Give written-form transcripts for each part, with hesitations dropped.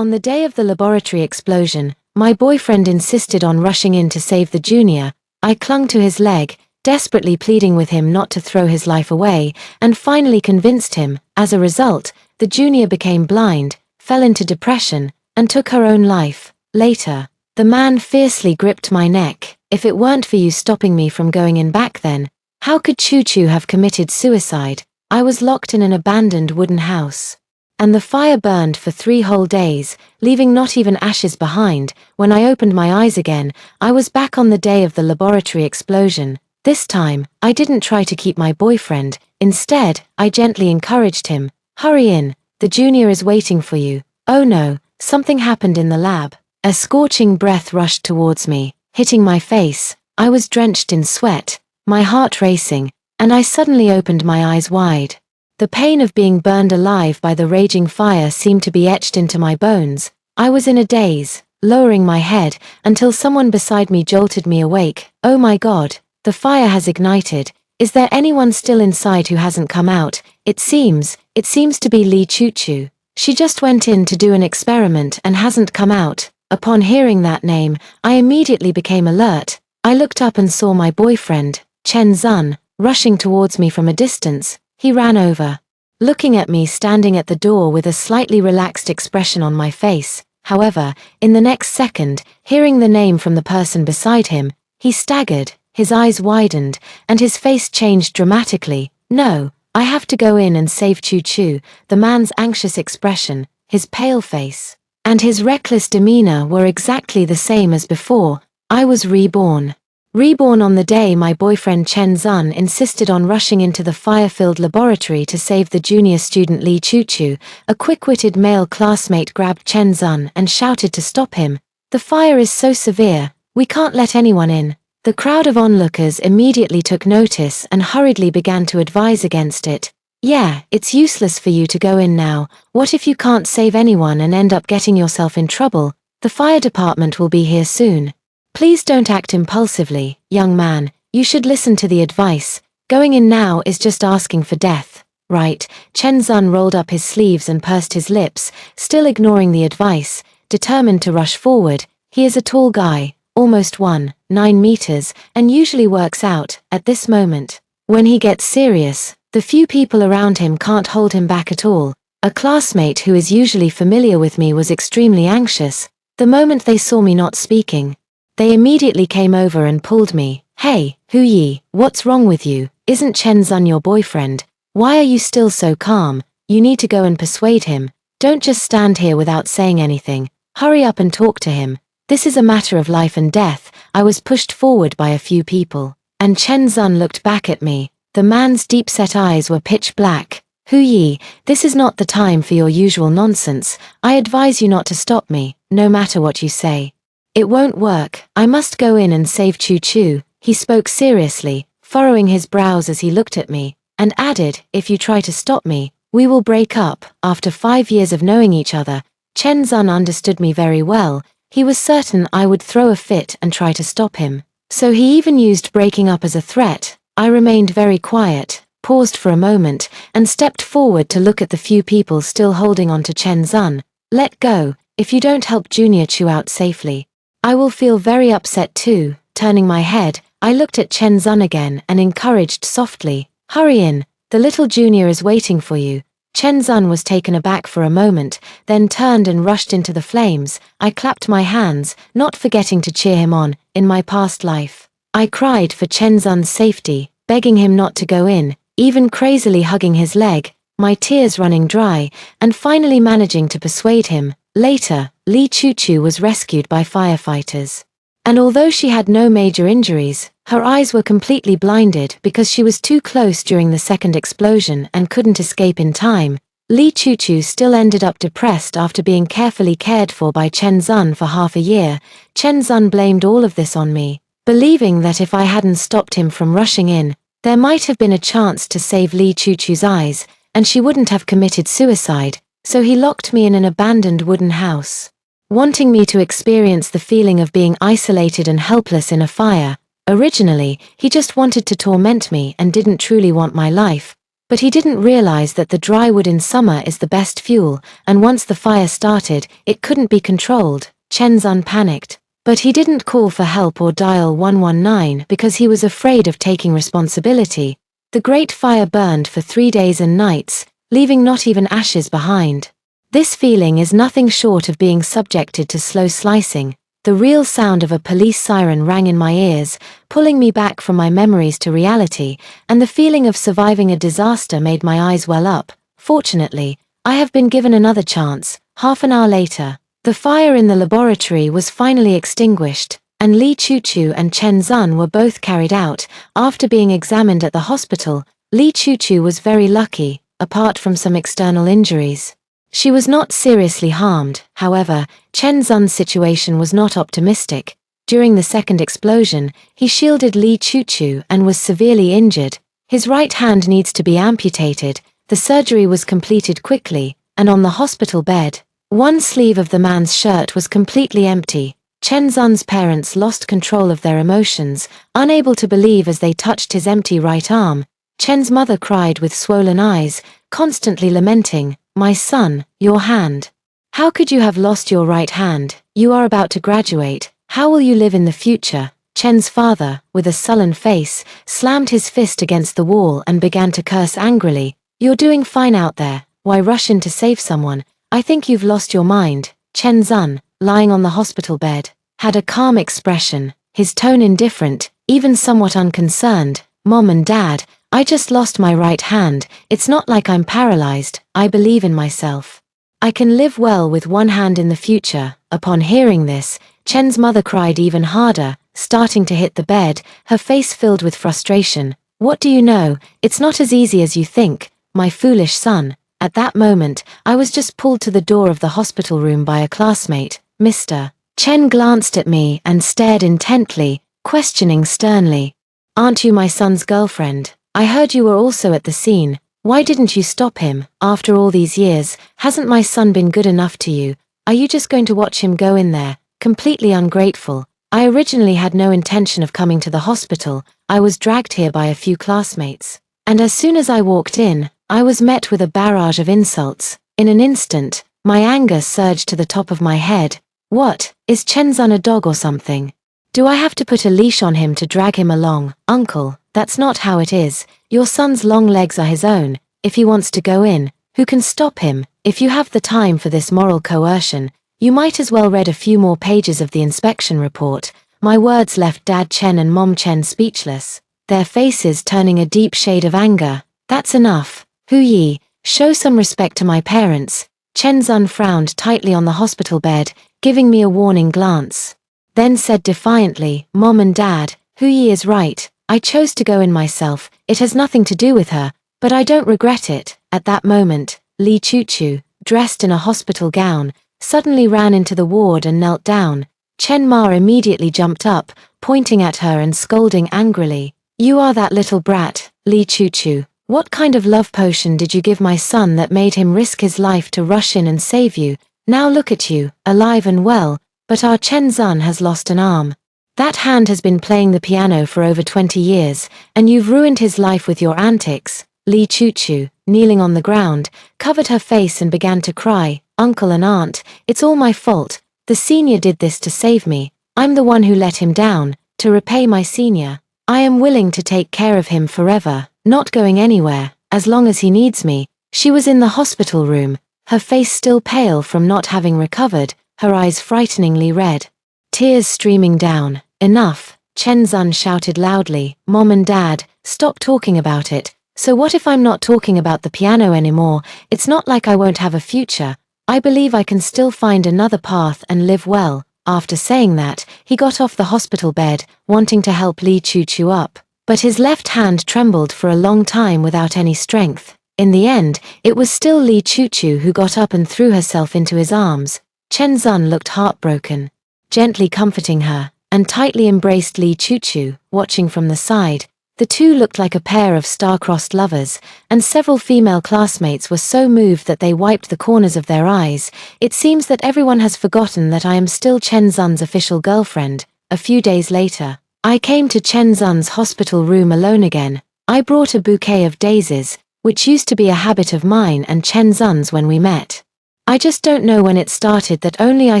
On the day of the laboratory explosion, my boyfriend insisted on rushing in to save the junior. I clung to his leg, desperately pleading with him not to throw his life away, and finally convinced him. As a result, the junior became blind, fell into depression, and took her own life. Later, the man fiercely gripped my neck. If it weren't for you stopping me from going in back then, how could Choo Choo have committed suicide? I was locked in an abandoned wooden house. And the fire burned for 3 whole days, leaving not even ashes behind. When I opened my eyes again, I was back on the day of the laboratory explosion. This time, I didn't try to keep my boyfriend. Instead, I gently encouraged him. Hurry in, the junior is waiting for you. Oh no, something happened in the lab. A scorching breath rushed towards me, hitting my face. I was drenched in sweat, my heart racing, and I suddenly opened my eyes wide. The pain of being burned alive by the raging fire seemed to be etched into my bones. I was in a daze, lowering my head, until someone beside me jolted me awake. Oh my God, the fire has ignited. Is there anyone still inside who hasn't come out? It seems to be Lee Choo Choo. She just went in to do an experiment and hasn't come out. Upon hearing that name, I immediately became alert. I looked up and saw my boyfriend, Chen Zun, rushing towards me from a distance. He ran over, looking at me standing at the door with a slightly relaxed expression on my face. However, in the next second, hearing the name from the person beside him, he staggered, his eyes widened, and his face changed dramatically. No, I have to go in and save Choo Choo. The man's anxious expression, his pale face, and his reckless demeanor were exactly the same as before. I was reborn. Reborn on the day my boyfriend Chen Zun insisted on rushing into the fire-filled laboratory to save the junior student Lee Choo Choo. A quick-witted male classmate grabbed Chen Zun and shouted to stop him. The fire is so severe, we can't let anyone in. The crowd of onlookers immediately took notice and hurriedly began to advise against it. Yeah, it's useless for you to go in now. What if you can't save anyone and end up getting yourself in trouble? The fire department will be here soon. Please don't act impulsively, young man. You should listen to the advice. Going in now is just asking for death. Right? Chen Zun rolled up his sleeves and pursed his lips, still ignoring the advice, determined to rush forward. He is a tall guy, almost 1.9 meters, and usually works out. At this moment, when he gets serious, the few people around him can't hold him back at all. A classmate who is usually familiar with me was extremely anxious. The moment they saw me not speaking, they immediately came over and pulled me. Hey, Hu Yi, what's wrong with you? Isn't Chen Zun your boyfriend? Why are you still so calm? You need to go and persuade him. Don't just stand here without saying anything. Hurry up and talk to him. This is a matter of life and death. I was pushed forward by a few people, and Chen Zun looked back at me. The man's deep-set eyes were pitch black. Hu Yi, this is not the time for your usual nonsense. I advise you not to stop me, no matter what you say. It won't work. I must go in and save Choo Choo. He spoke seriously, furrowing his brows as he looked at me, and added, if you try to stop me, we will break up. After 5 years of knowing each other, Chen Zun understood me very well. He was certain I would throw a fit and try to stop him. So he even used breaking up as a threat. I remained very quiet, paused for a moment, and stepped forward to look at the few people still holding on to Chen Zun. Let go. If you don't help Junior Choo out safely, I will feel very upset too. Turning my head, I looked at Chen Zun again and encouraged softly, hurry in, the little junior is waiting for you. Chen Zun was taken aback for a moment, then turned and rushed into the flames. I clapped my hands, not forgetting to cheer him on. In my past life, I cried for Chen Zun's safety, begging him not to go in, even crazily hugging his leg, my tears running dry, and finally managing to persuade him. Later, Lee Choo Choo was rescued by firefighters. And although she had no major injuries, her eyes were completely blinded because she was too close during the second explosion and couldn't escape in time. Lee Choo Choo still ended up depressed after being carefully cared for by Chen Zun for half a year. Chen Zun blamed all of this on me, believing that if I hadn't stopped him from rushing in, there might have been a chance to save Lee Choo Choo's eyes, and she wouldn't have committed suicide. So he locked me in an abandoned wooden house, wanting me to experience the feeling of being isolated and helpless in a fire. Originally, he just wanted to torment me and didn't truly want my life. But he didn't realize that the dry wood in summer is the best fuel, and once the fire started, it couldn't be controlled. Chen Zun panicked. But he didn't call for help or dial 119 because he was afraid of taking responsibility. The great fire burned for 3 days and nights, leaving not even ashes behind. This feeling is nothing short of being subjected to slow slicing. The real sound of a police siren rang in my ears, pulling me back from my memories to reality, and the feeling of surviving a disaster made my eyes well up. Fortunately, I have been given another chance. Half an hour later, the fire in the laboratory was finally extinguished, and Li Chuchu and Chen Zun were both carried out. After being examined at the hospital, Li Chuchu was very lucky, apart from some external injuries. She was not seriously harmed. However, Chen Zun's situation was not optimistic. During the second explosion, he shielded Li Chuchu and was severely injured. His right hand needs to be amputated. The surgery was completed quickly, and on the hospital bed, one sleeve of the man's shirt was completely empty. Chen Zun's parents lost control of their emotions, unable to believe as they touched his empty right arm. Chen's mother cried with swollen eyes, constantly lamenting, "My son, your hand. How could you have lost your right hand? You are about to graduate. How will you live in the future?" Chen's father, with a sullen face, slammed his fist against the wall and began to curse angrily. "You're doing fine out there. Why rush in to save someone? I think you've lost your mind." Chen Zun, lying on the hospital bed, had a calm expression, his tone indifferent, even somewhat unconcerned. "Mom and Dad, I just lost my right hand. It's not like I'm paralyzed. I believe in myself. I can live well with one hand in the future." Upon hearing this, Chen's mother cried even harder, starting to hit the bed, her face filled with frustration. "What do you know? It's not as easy as you think, my foolish son." At that moment, I was just pulled to the door of the hospital room by a classmate. "Mr. Chen glanced at me and stared intently, questioning sternly. "Aren't you my son's girlfriend? I heard you were also at the scene. Why didn't you stop him? After all these years, hasn't my son been good enough to you? Are you just going to watch him go in there? Completely ungrateful." I originally had no intention of coming to the hospital. I was dragged here by a few classmates. And as soon as I walked in, I was met with a barrage of insults. In an instant, my anger surged to the top of my head. "What, is Chen Zun a dog or something? Do I have to put a leash on him to drag him along?" "Uncle, that's not how it is. Your son's long legs are his own. If he wants to go in, who can stop him? If you have the time for this moral coercion, you might as well read a few more pages of the inspection report." My words left Dad Chen and Mom Chen speechless, their faces turning a deep shade of anger. "That's enough. Hu Yi, show some respect to my parents." Chen Zun frowned tightly on the hospital bed, giving me a warning glance. Then said defiantly, "Mom and Dad, Hu Yi is right. I chose to go in myself. It has nothing to do with her, but I don't regret it." At that moment, Li Chuchu, dressed in a hospital gown, suddenly ran into the ward and knelt down. Chen Ma immediately jumped up, pointing at her and scolding angrily. "You are that little brat, Li Chuchu. What kind of love potion did you give my son that made him risk his life to rush in and save you? Now look at you, alive and well, but our Chen Zun has lost an arm. That hand has been playing the piano for over 20 years, and you've ruined his life with your antics." Li Chuchu, kneeling on the ground, covered her face and began to cry. "Uncle and aunt, it's all my fault. The senior did this to save me. I'm the one who let him down. To repay my senior, I am willing to take care of him forever, not going anywhere, as long as he needs me." She was in the hospital room, her face still pale from not having recovered, her eyes frighteningly red, tears streaming down. "Enough," Chen Zun shouted loudly. "Mom and Dad, stop talking about it. So what if I'm not talking about the piano anymore? It's not like I won't have a future. I believe I can still find another path and live well." After saying that, he got off the hospital bed, wanting to help Li Chuchu up, but his left hand trembled for a long time without any strength. In the end, it was still Li Chuchu who got up and threw herself into his arms. Chen Zun looked heartbroken, gently comforting her, and tightly embraced Li Chuchu, watching from the side. The two looked like a pair of star-crossed lovers, and several female classmates were so moved that they wiped the corners of their eyes. It seems that everyone has forgotten that I am still Chen Zun's official girlfriend. A few days later, I came to Chen Zun's hospital room alone again. I brought a bouquet of daisies. which used to be a habit of mine and Chen Zun's when we met. I just don't know when it started that only I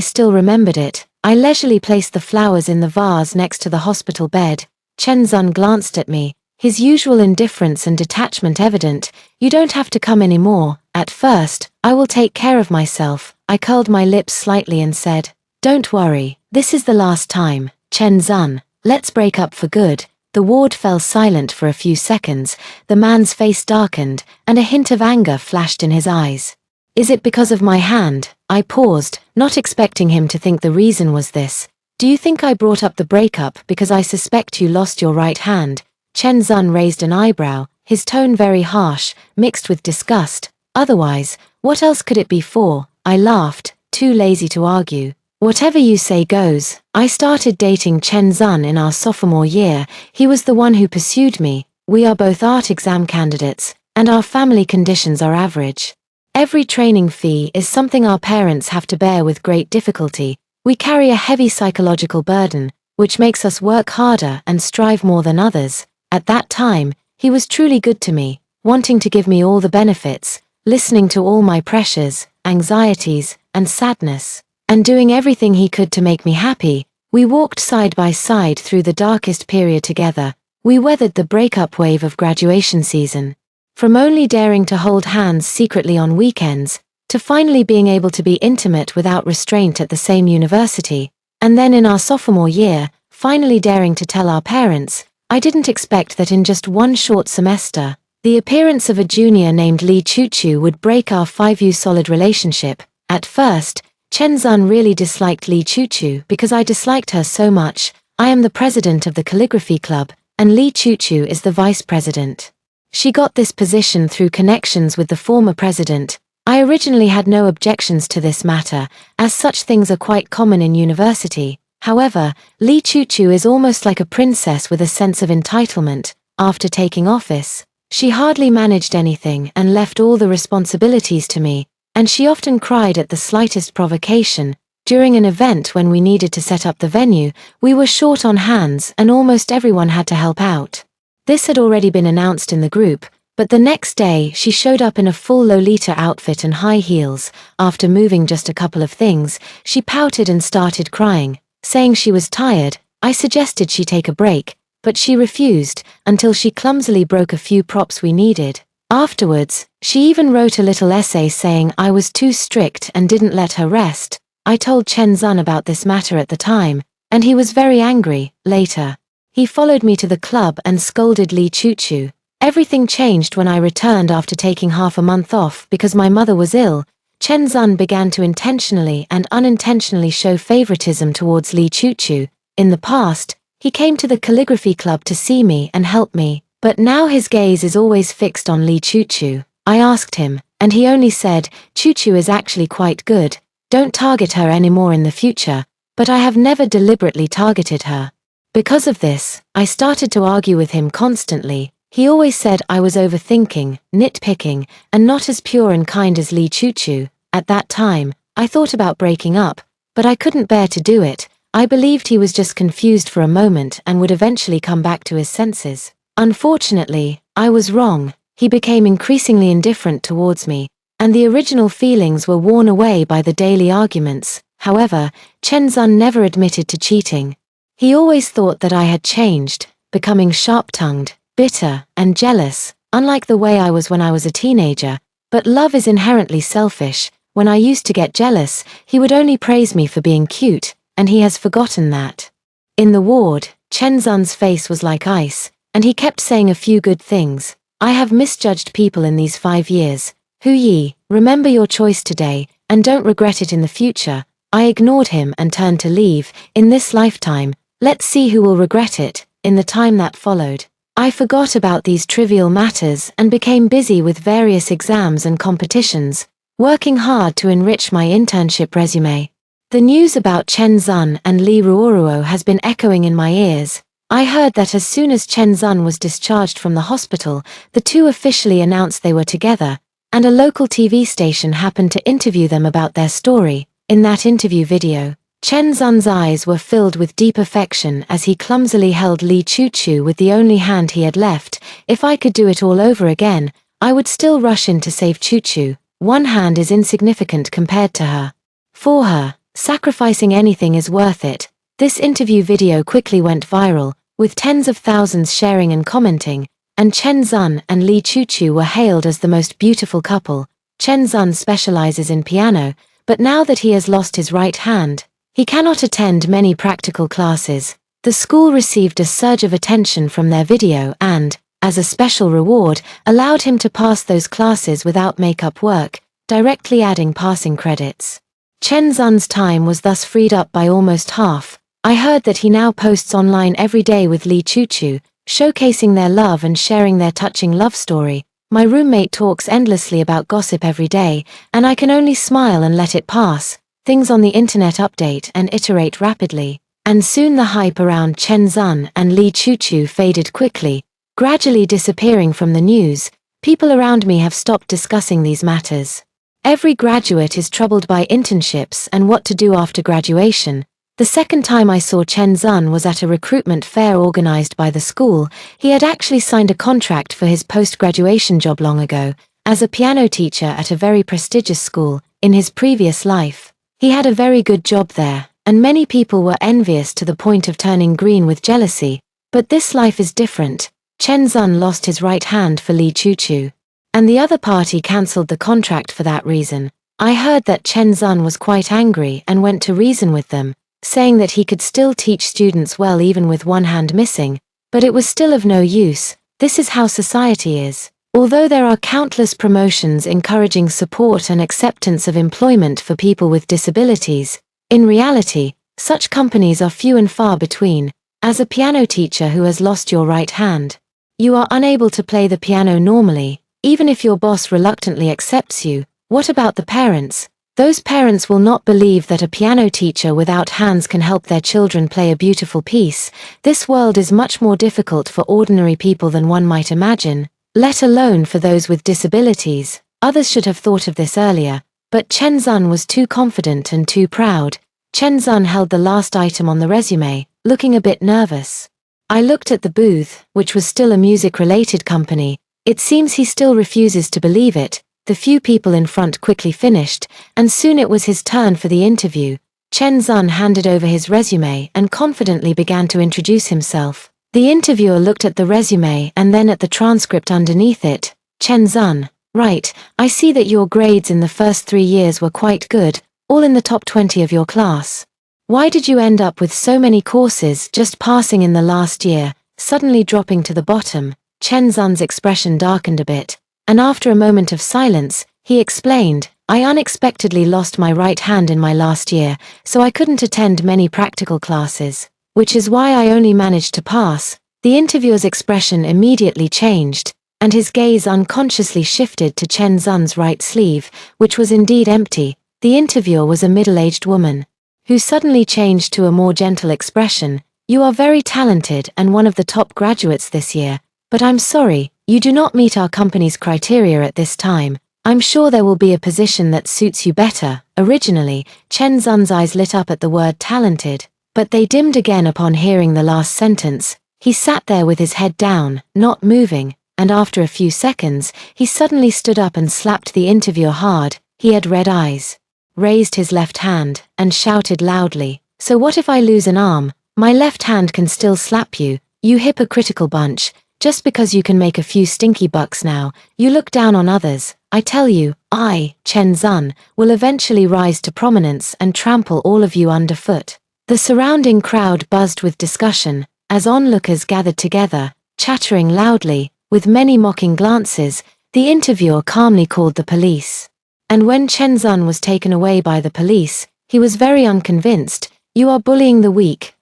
still remembered it. I leisurely placed the flowers in the vase next to the hospital bed. Chen Zun glanced at me, his usual indifference and detachment evident. "You don't have to come anymore. At first, I will take care of myself." I curled my lips slightly and said, "Don't worry, this is the last time, Chen Zun. Let's break up for good." The ward fell silent for a few seconds, the man's face darkened, and a hint of anger flashed in his eyes. "Is it because of my hand?" I paused, not expecting him to think the reason was this. "Do you think I brought up the breakup because I suspect you lost your right hand?" Chen Zun raised an eyebrow, his tone very harsh, mixed with disgust. "Otherwise, what else could it be for?" I laughed, too lazy to argue. "Whatever you say goes." I started dating Chen Zun in our sophomore year. He was the one who pursued me. We are both art exam candidates, and our family conditions are average. Every training fee is something our parents have to bear with great difficulty. We carry a heavy psychological burden, which makes us work harder and strive more than others. At that time, he was truly good to me, wanting to give me all the benefits, listening to all my pressures, anxieties, and sadness, and doing everything he could to make me happy. We walked side by side through the darkest period together. We weathered the breakup wave of graduation season. From only daring to hold hands secretly on weekends, to finally being able to be intimate without restraint at the same university, and then in our sophomore year, finally daring to tell our parents. I didn't expect that in just one short semester, the appearance of a junior named Li Chuchu would break our 5-year solid relationship. At first, Chen Zun really disliked Li Chuchu because I disliked her so much. I am the president of the calligraphy club, and Li Chuchu is the vice president. She got this position through connections with the former president. I originally had no objections to this matter, as such things are quite common in university. However, Li Chuchu is almost like a princess with a sense of entitlement. After taking office, she hardly managed anything and left all the responsibilities to me, and she often cried at the slightest provocation. During an event when we needed to set up the venue, we were short on hands and almost everyone had to help out. This had already been announced in the group, but the next day she showed up in a full Lolita outfit and high heels. After moving just a couple of things, she pouted and started crying, saying she was tired. I suggested she take a break, but she refused, until she clumsily broke a few props we needed. Afterwards, she even wrote a little essay saying I was too strict and didn't let her rest. I told Chen Zun about this matter at the time, and he was very angry. Later, he followed me to the club and scolded Li Chuchu. Everything changed when I returned after taking half a month off because my mother was ill. Chen Zun began to intentionally and unintentionally show favoritism towards Li Chuchu. In the past, he came to the calligraphy club to see me and help me, but now his gaze is always fixed on Li Chuchu. I asked him, and he only said, "Chuchu is actually quite good. Don't target her anymore in the future." But I have never deliberately targeted her. Because of this, I started to argue with him constantly. He always said I was overthinking, nitpicking, and not as pure and kind as Li Chuchu. At that time, I thought about breaking up, but I couldn't bear to do it. I believed he was just confused for a moment and would eventually come back to his senses. Unfortunately, I was wrong. He became increasingly indifferent towards me, and the original feelings were worn away by the daily arguments. However, Chen Zun never admitted to cheating. He always thought that I had changed, becoming sharp-tongued, bitter, and jealous, unlike the way I was when I was a teenager. But love is inherently selfish. When I used to get jealous, he would only praise me for being cute, and he has forgotten that. In the ward, Chen Zun's face was like ice, and he kept saying a few good things. I have misjudged people in these 5 years. Hu Yi, remember your choice today, and don't regret it in the future. I ignored him and turned to leave. In this lifetime, let's see who will regret it. In the time that followed, I forgot about these trivial matters and became busy with various exams and competitions, working hard to enrich my internship resume. The news about Chen Zun and Li Ruoruo has been echoing in my ears. I heard that as soon as Chen Zun was discharged from the hospital, the two officially announced they were together, and a local TV station happened to interview them about their story. In that interview video, Chen Zun's eyes were filled with deep affection as he clumsily held Li Chuchu with the only hand he had left. If I could do it all over again, I would still rush in to save Choo-Choo. One hand is insignificant compared to her. For her, sacrificing anything is worth it. This interview video quickly went viral, with tens of thousands sharing and commenting, and Chen Zun and Li Choo-Choo were hailed as the most beautiful couple. Chen Zun specializes in piano, but now that he has lost his right hand, he cannot attend many practical classes. The school received a surge of attention from their video and, as a special reward, allowed him to pass those classes without makeup work, directly adding passing credits. Chen Zun's time was thus freed up by almost half. I heard that he now posts online every day with Li Choo-Choo, showcasing their love and sharing their touching love story. My roommate talks endlessly about gossip every day, and I can only smile and let it pass. Things on the internet update and iterate rapidly, and soon the hype around Chen Zun and Li Choo-Choo faded quickly, gradually disappearing from the news. People around me have stopped discussing these matters. Every graduate is troubled by internships and what to do after graduation. The second time I saw Chen Zun was at a recruitment fair organized by the school. He had actually signed a contract for his post-graduation job long ago, as a piano teacher at a very prestigious school. In his previous life, he had a very good job there, and many people were envious to the point of turning green with jealousy. But this life is different. Chen Zun lost his right hand for Li Choo-Choo, and the other party cancelled the contract for that reason. I heard that Chen Zun was quite angry and went to reason with them, saying that he could still teach students well even with one hand missing, but it was still of no use. This is how society is. Although there are countless promotions encouraging support and acceptance of employment for people with disabilities, in reality, such companies are few and far between. As a piano teacher who has lost your right hand, you are unable to play the piano normally, even if your boss reluctantly accepts you. What about the parents? Those parents will not believe that a piano teacher without hands can help their children play a beautiful piece. This world is much more difficult for ordinary people than one might imagine, let alone for those with disabilities. Others should have thought of this earlier, but Chen Zun was too confident and too proud. Chen Zun held the last item on the resume, looking a bit nervous. I looked at the booth, which was still a music-related company. It seems he still refuses to believe it. The few people in front quickly finished, and soon it was his turn for the interview. Chen Zun handed over his resume and confidently began to introduce himself. The interviewer looked at the resume and then at the transcript underneath it. Chen Zun, right, I see that your grades in the first 3 years were quite good, all in the top 20 of your class. Why did you end up with so many courses just passing in the last year, suddenly dropping to the bottom? Chen Zun's expression darkened a bit, and after a moment of silence, he explained, I unexpectedly lost my right hand in my last year, so I couldn't attend many practical classes, which is why I only managed to pass. The interviewer's expression immediately changed, and his gaze unconsciously shifted to Chen Zun's right sleeve, which was indeed empty. The interviewer was a middle-aged woman, who suddenly changed to a more gentle expression. You are very talented and one of the top graduates this year, but I'm sorry, you do not meet our company's criteria at this time. I'm sure there will be a position that suits you better. Originally, Chen Zun's eyes lit up at the word talented, but they dimmed again upon hearing the last sentence. He sat there with his head down, not moving, and after a few seconds, he suddenly stood up and slapped the interviewer hard. He had red eyes, raised his left hand, and shouted loudly, so what if I lose an arm? My left hand can still slap you, you hypocritical bunch. Just because you can make a few stinky bucks now, you look down on others. I tell you, I, Chen Zun, will eventually rise to prominence and trample all of you underfoot. The surrounding crowd buzzed with discussion, as onlookers gathered together, chattering loudly, with many mocking glances. The interviewer calmly called the police. And when Chen Zun was taken away by the police, he was very unconvinced. You are bullying the weak,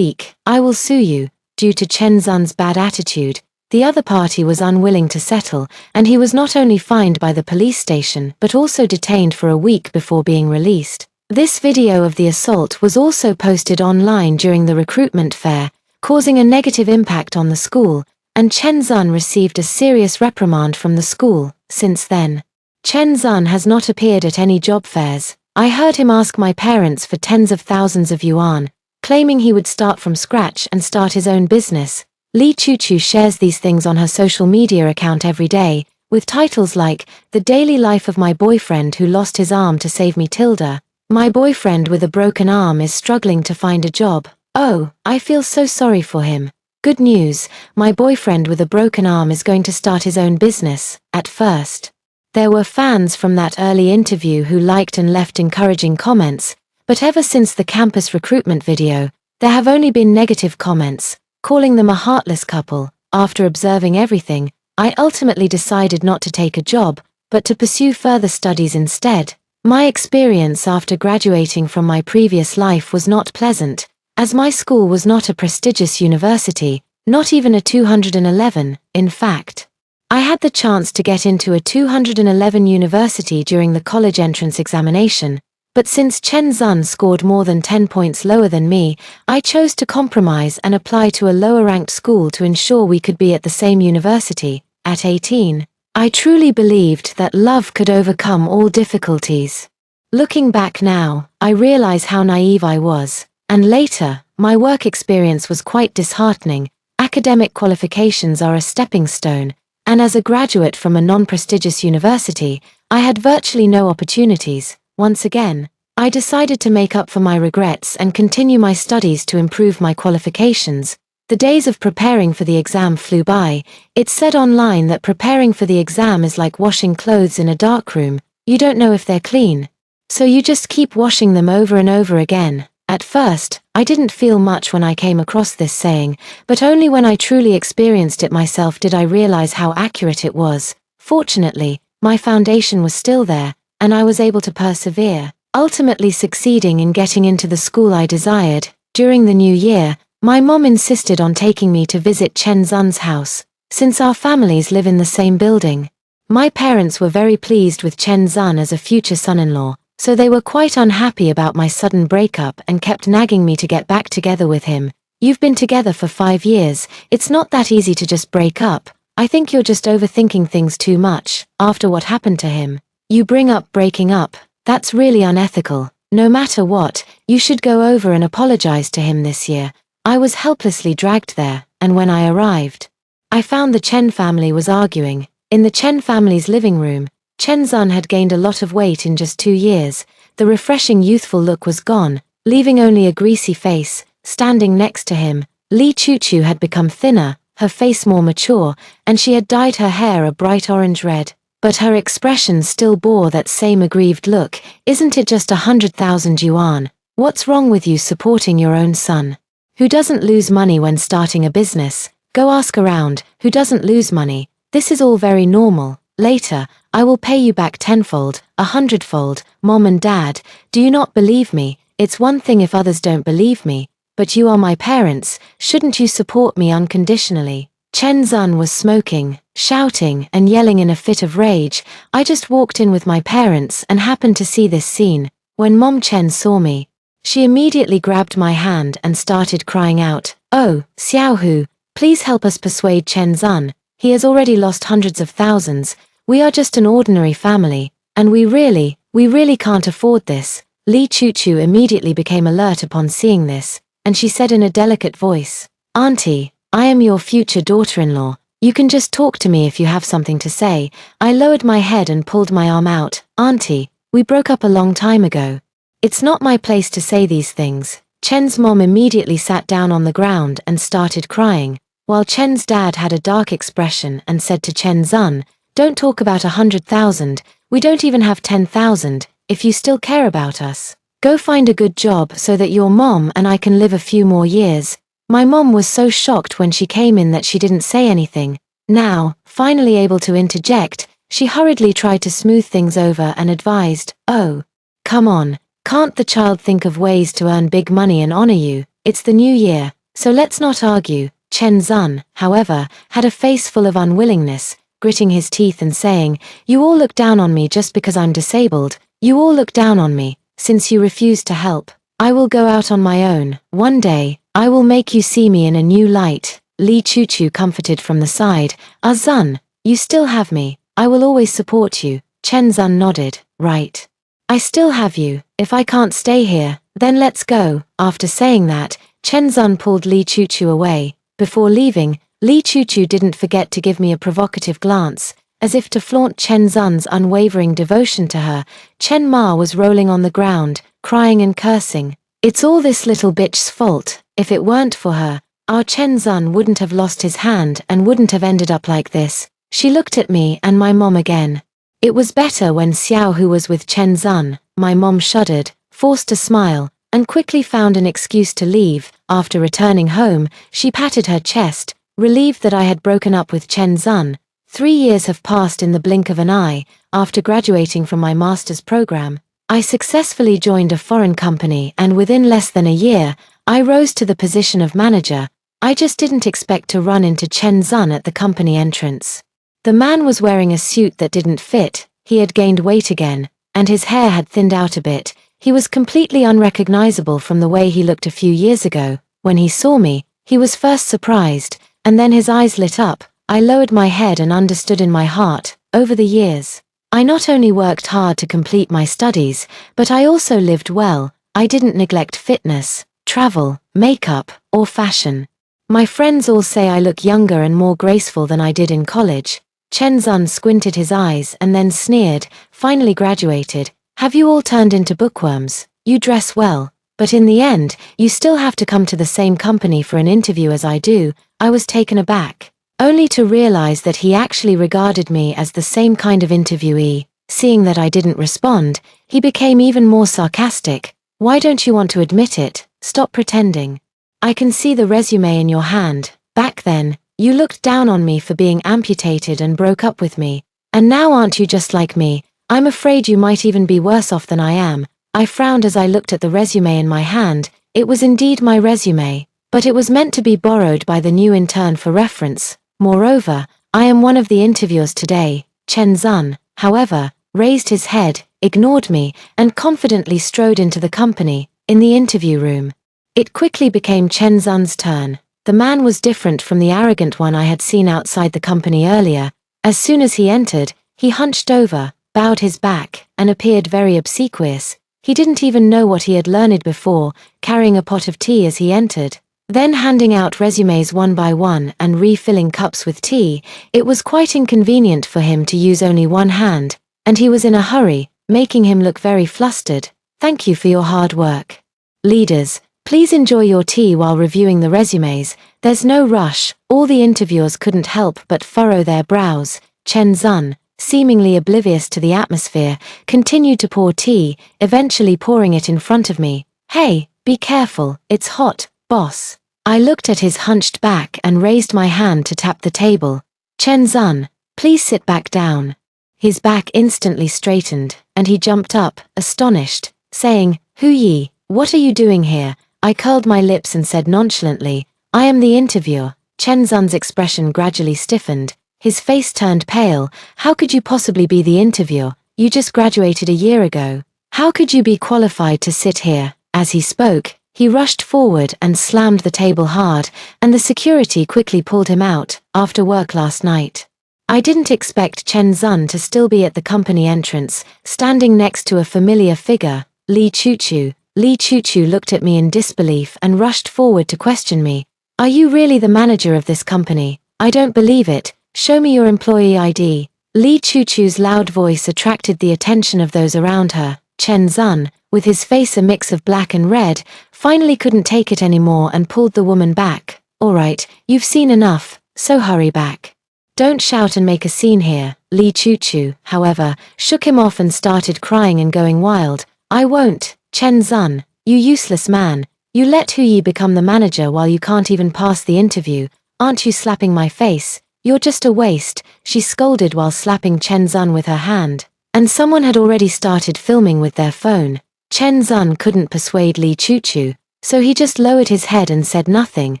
I will sue you. Due to Chen Zun's bad attitude, the other party was unwilling to settle, and he was not only fined by the police station but also detained for a week before being released. This video of the assault was also posted online during the recruitment fair, causing a negative impact on the school, and Chen Zun received a serious reprimand from the school. Since then, Chen Zun has not appeared at any job fairs. I heard him ask my parents for tens of thousands of yuan, claiming he would start from scratch and start his own business. Li Choo-Choo shares these things on her social media account every day, with titles like The Daily Life of My Boyfriend Who Lost His Arm to Save Me tilde, My Boyfriend with a Broken Arm is Struggling to Find a Job. Oh, I feel so sorry for him. Good news, my boyfriend with a broken arm is going to start his own business. At first, there were fans from that early interview who liked and left encouraging comments, but ever since the campus recruitment video, there have only been negative comments, calling them a heartless couple. After observing everything, I ultimately decided not to take a job, but to pursue further studies instead. My experience after graduating from my previous life was not pleasant, as my school was not a prestigious university, not even a 211, in fact. I had the chance to get into a 211 university during the college entrance examination, but since Chen Zun scored more than 10 points lower than me, I chose to compromise and apply to a lower-ranked school to ensure we could be at the same university. At 18, I truly believed that love could overcome all difficulties. Looking back now, I realize how naive I was. And later, my work experience was quite disheartening. Academic qualifications are a stepping stone, and as a graduate from a non-prestigious university, I had virtually no opportunities. Once again, I decided to make up for my regrets and continue my studies to improve my qualifications. The days of preparing for the exam flew by. It's said online that preparing for the exam is like washing clothes in a darkroom. You don't know if they're clean, so you just keep washing them over and over again. At first, I didn't feel much when I came across this saying, but only when I truly experienced it myself did I realize how accurate it was. Fortunately, my foundation was still there, and I was able to persevere, ultimately succeeding in getting into the school I desired. During the new year, my mom insisted on taking me to visit Chen Zun's house, since our families live in the same building. My parents were very pleased with Chen Zun as a future son-in-law, so they were quite unhappy about my sudden breakup and kept nagging me to get back together with him. You've been together for 5 years, it's not that easy to just break up. I think you're just overthinking things too much, after what happened to him. You bring up breaking up, that's really unethical. No matter what, you should go over and apologize to him this year. I was helplessly dragged there, and when I arrived, I found the Chen family was arguing. In the Chen family's living room, Chen Zun had gained a lot of weight in just 2 years. The refreshing youthful look was gone, leaving only a greasy face. Standing next to him, Li Chuchu had become thinner, her face more mature, and she had dyed her hair a bright orange red. But her expression still bore that same aggrieved look. Isn't it just 100,000 yuan? What's wrong with you supporting your own son? Who doesn't lose money when starting a business? Go ask around, who doesn't lose money? This is all very normal. Later, I will pay you back tenfold, 100-fold. Mom and Dad, do you not believe me? It's one thing if others don't believe me, but you are my parents, shouldn't you support me unconditionally? Chen Zun was smoking, shouting, and yelling in a fit of rage. I just walked in with my parents and happened to see this scene. When Mom Chen saw me, she immediately grabbed my hand and started crying out, "Oh, Xiaohu, please help us persuade Chen Zun. He has already lost hundreds of thousands. We are just an ordinary family, and we really can't afford this." Li Chuchu immediately became alert upon seeing this, and she said in a delicate voice, "Auntie, I am your future daughter-in-law. You can just talk to me if you have something to say." I lowered my head and pulled my arm out. "Auntie, we broke up a long time ago. It's not my place to say these things." Chen's mom immediately sat down on the ground and started crying, while Chen's dad had a dark expression and said to Chen Zun, "Don't talk about 100,000, we don't even have 10,000, if you still care about us. Go find a good job so that your mom and I can live a few more years." My mom was so shocked when she came in that she didn't say anything. Now, finally able to interject, she hurriedly tried to smooth things over and advised, "Oh, come on, can't the child think of ways to earn big money and honor you? It's the new year, so let's not argue." Chen Zun, however, had a face full of unwillingness, gritting his teeth and saying, "You all look down on me just because I'm disabled. You all look down on me, since you refuse to help. I will go out on my own. One day, I will make you see me in a new light." Li Chuchu comforted from the side, "Ah Zun, you still have me. I will always support you." Chen Zun nodded, "Right. I still have you. If I can't stay here, then let's go." After saying that, Chen Zun pulled Li Chuchu away. Before leaving, Li Chuchu didn't forget to give me a provocative glance. As if to flaunt Chen Zun's unwavering devotion to her, Chen Ma was rolling on the ground, crying and cursing. It's all this little bitch's fault. If it weren't for her, our Chen Zun wouldn't have lost his hand and wouldn't have ended up like this. She looked at me and my mom again. It was better when Xiao Hu was with Chen Zun. My mom shuddered, forced a smile, and quickly found an excuse to leave. After returning home, she patted her chest, relieved that I had broken up with Chen Zun. 3 years have passed in the blink of an eye. After graduating from my master's program, I successfully joined a foreign company, and within less than a year, I rose to the position of manager. I just didn't expect to run into Chen Zun at the company entrance. The man was wearing a suit that didn't fit, he had gained weight again, and his hair had thinned out a bit. He was completely unrecognizable from the way he looked a few years ago. When he saw me, he was first surprised, and then his eyes lit up. I lowered my head and understood in my heart, over the years, I not only worked hard to complete my studies, but I also lived well. I didn't neglect fitness, travel, makeup, or fashion. My friends all say I look younger and more graceful than I did in college. Chen Zun squinted his eyes and then sneered, finally graduated. Have you all turned into bookworms? You dress well, but in the end, you still have to come to the same company for an interview as I do. I was taken aback, only to realize that he actually regarded me as the same kind of interviewee. Seeing that I didn't respond, he became even more sarcastic. Why don't you want to admit it? Stop pretending. I can see the resume in your hand. Back then, you looked down on me for being amputated and broke up with me. And now aren't you just like me? I'm afraid you might even be worse off than I am. I frowned as I looked at the resume in my hand. It was indeed my resume, but it was meant to be borrowed by the new intern for reference. Moreover, I am one of the interviewers today. Chen Zun, however, raised his head, ignored me, and confidently strode into the company. In the interview room, it quickly became Chen Zun's turn. The man was different from the arrogant one I had seen outside the company earlier. As soon as he entered, he hunched over, bowed his back, and appeared very obsequious. He didn't even know what he had learned before, carrying a pot of tea as he entered, then handing out resumes one by one and refilling cups with tea. It was quite inconvenient for him to use only one hand, and he was in a hurry, making him look very flustered. Thank you for your hard work. Leaders, please enjoy your tea while reviewing the resumes. There's no rush. All the interviewers couldn't help but furrow their brows. Chen Zun, seemingly oblivious to the atmosphere, continued to pour tea, eventually pouring it in front of me. Hey, be careful, it's hot, boss. I looked at his hunched back and raised my hand to tap the table. Chen Zun, please sit back down. His back instantly straightened, and he jumped up, astonished, saying, Hu Yi, what are you doing here? I curled my lips and said nonchalantly, I am the interviewer. Chen Zun's expression gradually stiffened. His face turned pale. How could you possibly be the interviewer? You just graduated a year ago. How could you be qualified to sit here? As he spoke, he rushed forward and slammed the table hard, and the security quickly pulled him out. After work last night, I didn't expect Chen Zun to still be at the company entrance, standing next to a familiar figure, Li Chuchu. Li Chuchu looked at me in disbelief and rushed forward to question me. Are you really the manager of this company? I don't believe it. Show me your employee ID. Li Chuchu's loud voice attracted the attention of those around her. Chen Zun, with his face a mix of black and red, finally couldn't take it anymore and pulled the woman back. All right, you've seen enough, so hurry back. Don't shout and make a scene here. Li Chuchu, however, shook him off and started crying and going wild. I won't. Chen Zun, you useless man. You let Hu Yi become the manager while you can't even pass the interview. Aren't you slapping my face? You're just a waste, she scolded while slapping Chen Zun with her hand. And someone had already started filming with their phone. Chen Zun couldn't persuade Li Chuchu, so he just lowered his head and said nothing,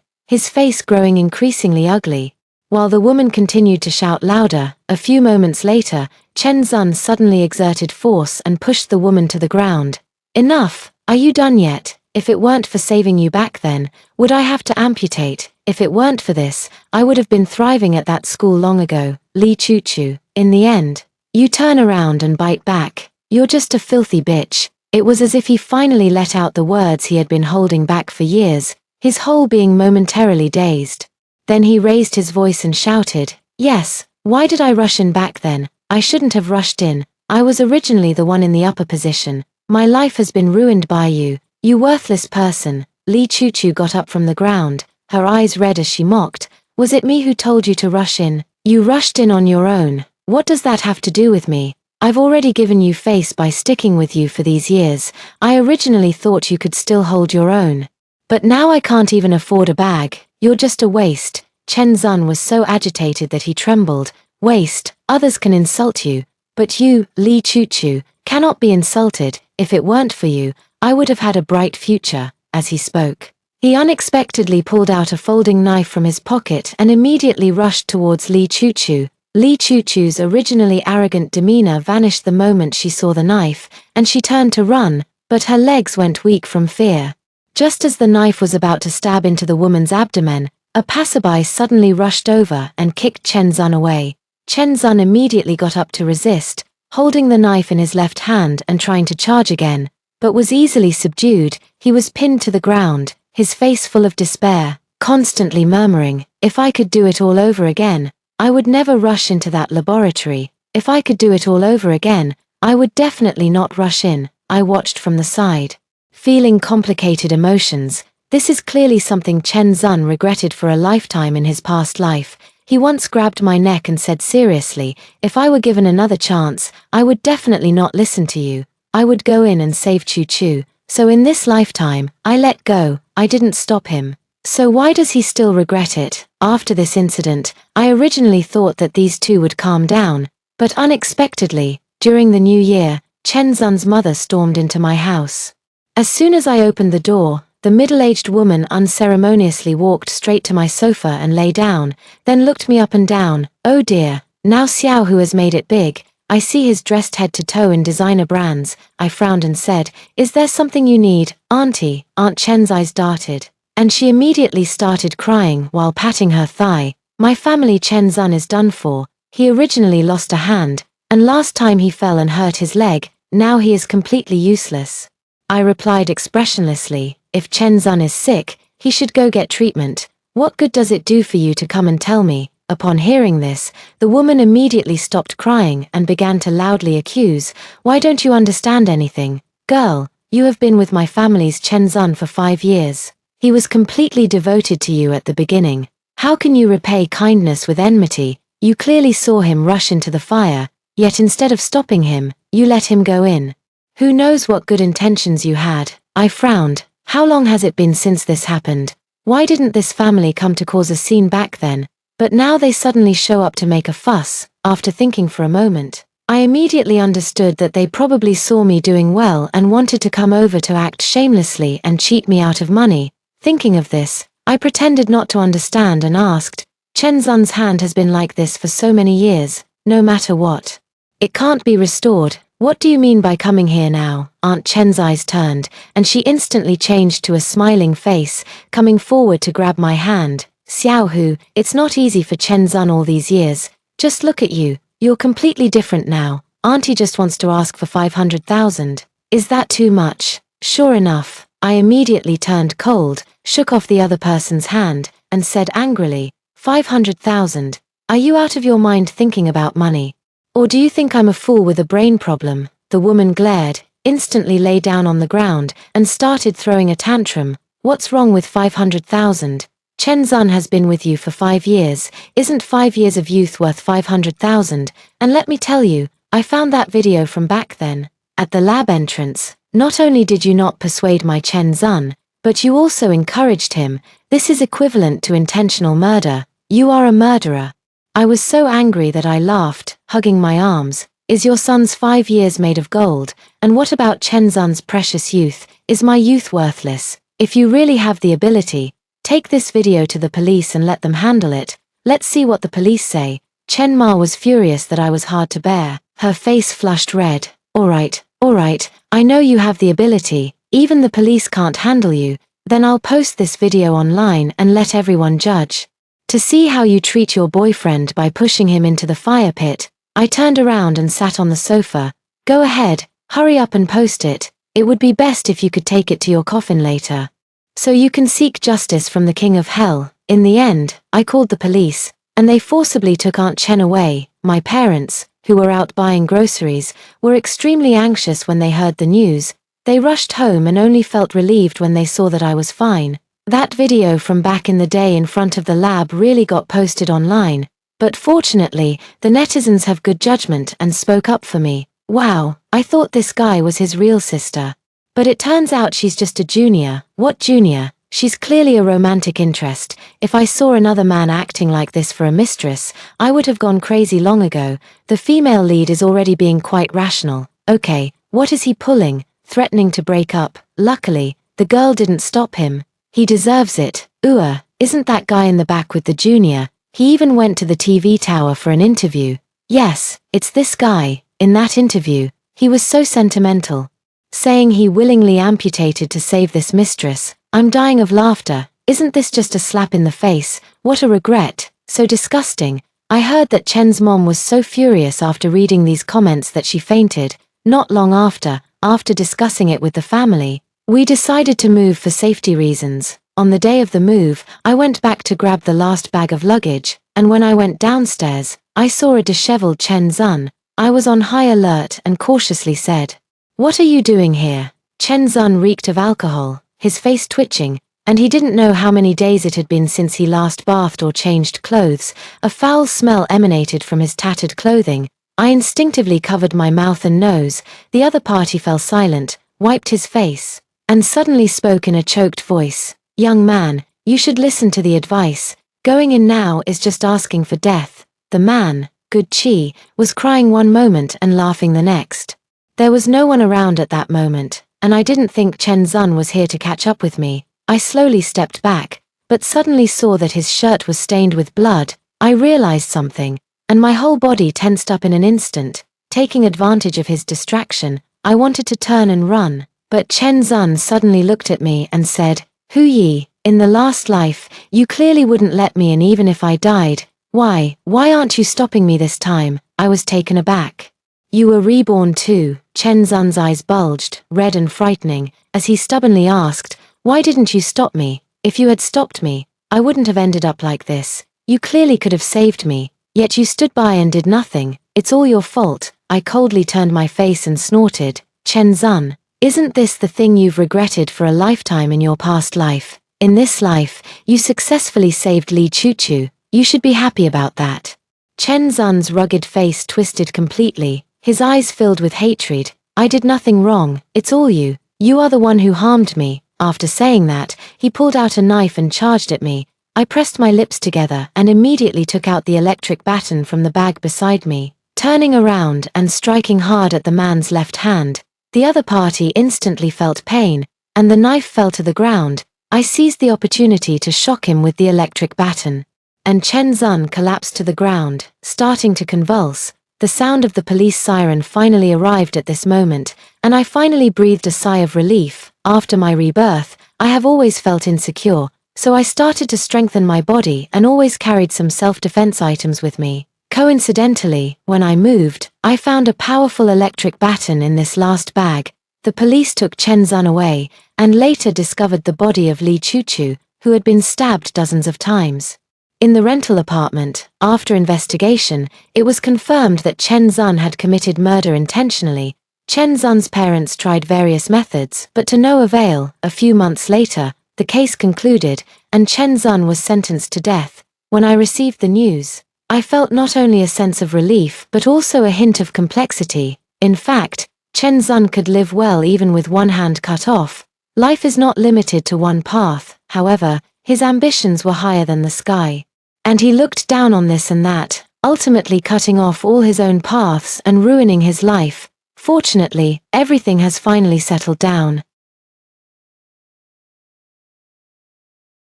his face growing increasingly ugly. While the woman continued to shout louder, a few moments later, Chen Zun suddenly exerted force and pushed the woman to the ground. Enough, are you done yet? If it weren't for saving you back then, would I have to amputate? If it weren't for this, I would have been thriving at that school long ago. Li Chuchu, in the end, you turn around and bite back. You're just a filthy bitch. It was as if he finally let out the words he had been holding back for years, his whole being momentarily dazed. Then he raised his voice and shouted, Yes, Why did I rush in back then? I shouldn't have rushed in. I was originally the one in the upper position. My life has been ruined by you, you worthless person. Li Chuchu got up from the ground, her eyes red as she mocked. Was it me who told you to rush in? You rushed in on your own. What does that have to do with me? I've already given you face by sticking with you for these years. I originally thought you could still hold your own. But now I can't even afford a bag. You're just a waste. Chen Zun was so agitated that he trembled. Waste, others can insult you. But you, Li Chuchu, cannot be insulted. If it weren't for you, I would have had a bright future. As he spoke, he unexpectedly pulled out a folding knife from his pocket and immediately rushed towards Li Chuchu. Li Chuchu's originally arrogant demeanor vanished the moment she saw the knife, and she turned to run, but her legs went weak from fear. Just as the knife was about to stab into the woman's abdomen, a passerby suddenly rushed over and kicked Chen Zun away. Chen Zun immediately got up to resist, holding the knife in his left hand and trying to charge again, but was easily subdued. He was pinned to the ground, his face full of despair, constantly murmuring, "If I could do it all over again, I would never rush into that laboratory. If I could do it all over again, I would definitely not rush in." I watched from the side, feeling complicated emotions. This is clearly something Chen Zun regretted for a lifetime in his past life. He once grabbed my neck and said seriously, "If I were given another chance, I would definitely not listen to you. I would go in and save Chu Chu." So in this lifetime, I let go. I didn't stop him. So why does he still regret it? After this incident, I originally thought that these two would calm down, but unexpectedly, during the new year, Chen Zun's mother stormed into my house. As soon as I opened the door, the middle-aged woman unceremoniously walked straight to my sofa and lay down, then looked me up and down. "Oh dear, now Xiao Hu has made it big. I see he's dressed head to toe in designer brands." I frowned and said, "Is there something you need, Auntie?" Aunt Chen's eyes darted, and she immediately started crying while patting her thigh. "My family Chen Zun is done for. He originally lost a hand, and last time he fell and hurt his leg. Now he is completely useless." I replied expressionlessly, "If Chen Zun is sick, he should go get treatment. What good does it do for you to come and tell me?" Upon hearing this, the woman immediately stopped crying and began to loudly accuse, "Why don't you understand anything? Girl, you have been with my family's Chen Zun for 5 years. He was completely devoted to you at the beginning. How can you repay kindness with enmity? You clearly saw him rush into the fire, yet instead of stopping him, you let him go in. Who knows what good intentions you had?" I frowned. How long has it been since this happened? Why didn't this family come to cause a scene back then? But now they suddenly show up to make a fuss. After thinking for a moment, I immediately understood that they probably saw me doing well and wanted to come over to act shamelessly and cheat me out of money. Thinking of this, I pretended not to understand and asked, "Chen Zun's hand has been like this for so many years, no matter what. It can't be restored. What do you mean by coming here now?" Aunt Chen's eyes turned, and she instantly changed to a smiling face, coming forward to grab my hand. "Xiao Hu, it's not easy for Chen Zun all these years. Just look at you. You're completely different now. Auntie just wants to ask for 500,000. Is that too much?" Sure enough, I immediately turned cold, shook off the other person's hand, and said angrily, 500,000? Are you out of your mind thinking about money? Or do you think I'm a fool with a brain problem?" The woman glared, instantly lay down on the ground, and started throwing a tantrum. "What's wrong with 500,000? Chen Zun has been with you for 5 years. Isn't 5 years of youth worth 500,000? And let me tell you, I found that video from back then, at the lab entrance. Not only did you not persuade my Chen Zun, but you also encouraged him. This is equivalent to intentional murder. You are a murderer." I was so angry that I laughed, hugging my arms. "Is your son's 5 years made of gold? And what about Chen Zun's precious youth? Is my youth worthless? If you really have the ability, take this video to the police and let them handle it. Let's see what the police say." Chen Ma was furious that I was hard to bear. Her face flushed red. All right, I know you have the ability. Even the police can't handle you. Then I'll post this video online and let everyone judge. To see how you treat your boyfriend by pushing him into the fire pit." I turned around and sat on the sofa. "Go ahead, hurry up and post it. It would be best if you could take it to your coffin later, so you can seek justice from the King of Hell." In the end, I called the police. and they forcibly took Aunt Chen away. My parents, who were out buying groceries, were extremely anxious when they heard the news. They rushed home and only felt relieved when they saw that I was fine. That video from back in the day in front of the lab really got posted online, but fortunately, the netizens have good judgment and spoke up for me. Wow, I thought this guy was his real sister. But it turns out she's just a junior. What junior? She's clearly a romantic interest. If I saw another man acting like this for a mistress, I would have gone crazy long ago. The female lead is already being quite rational. Okay, what is he pulling? Threatening to break up. Luckily, the girl didn't stop him. He deserves it. Isn't that guy in the back with the junior? He even went to the TV tower for an interview. Yes, it's this guy. In that interview, he was so sentimental, saying he willingly amputated to save this mistress. I'm dying of laughter. Isn't this just a slap in the face? What a regret. So disgusting. I heard that Chen's mom was so furious after reading these comments that she fainted. Not long after discussing it with the family, we decided to move for safety reasons. On the day of the move, I went back to grab the last bag of luggage, and when I went downstairs, I saw a disheveled Chen Zun. I was on high alert and cautiously said, "What are you doing here?" Chen Zun reeked of alcohol, his face twitching, and he didn't know how many days it had been since he last bathed or changed clothes. A foul smell emanated from his tattered clothing. I instinctively covered my mouth and nose. The other party fell silent, wiped his face, and suddenly spoke in a choked voice. "Young man, you should listen to the advice. Going in now is just asking for death." The man, Good Chi, was crying one moment and laughing the next. There was no one around at that moment, and I didn't think Chen Zun was here to catch up with me. I slowly stepped back, but suddenly saw that his shirt was stained with blood. I realized something, and my whole body tensed up in an instant. Taking advantage of his distraction, I wanted to turn and run, but Chen Zun suddenly looked at me and said, "Hu Yi, in the last life, you clearly wouldn't let me in even if I died. Why aren't you stopping me this time?" I was taken aback. "You were reborn too." Chen Zun's eyes bulged, red and frightening, as he stubbornly asked, "Why didn't you stop me? If you had stopped me, I wouldn't have ended up like this. You clearly could have saved me, yet you stood by and did nothing. It's all your fault." I coldly turned my face and snorted, "Chen Zun, isn't this the thing you've regretted for a lifetime in your past life? In this life, you successfully saved Li Chuchu. You should be happy about that." Chen Zun's rugged face twisted completely, his eyes filled with hatred. "I did nothing wrong, it's all you. You are the one who harmed me." After saying that, he pulled out a knife and charged at me. I pressed my lips together and immediately took out the electric baton from the bag beside me, turning around and striking hard at the man's left hand. The other party instantly felt pain, and the knife fell to the ground. I seized the opportunity to shock him with the electric baton, and Chen Zun collapsed to the ground, starting to convulse. The sound of the police siren finally arrived at this moment, and I finally breathed a sigh of relief. After my rebirth, I have always felt insecure, so I started to strengthen my body and always carried some self-defense items with me. Coincidentally, when I moved, I found a powerful electric baton in this last bag. The police took Chen Zun away, and later discovered the body of Li Chuchu, who had been stabbed dozens of times. In the rental apartment, after investigation, it was confirmed that Chen Zun had committed murder intentionally. Chen Zun's parents tried various methods, but to no avail. A few months later, the case concluded, and Chen Zun was sentenced to death. When I received the news, I felt not only a sense of relief but also a hint of complexity. In fact, Chen Zun could live well even with one hand cut off. Life is not limited to one path. However, his ambitions were higher than the sky, and he looked down on this and that, ultimately cutting off all his own paths and ruining his life. Fortunately, everything has finally settled down.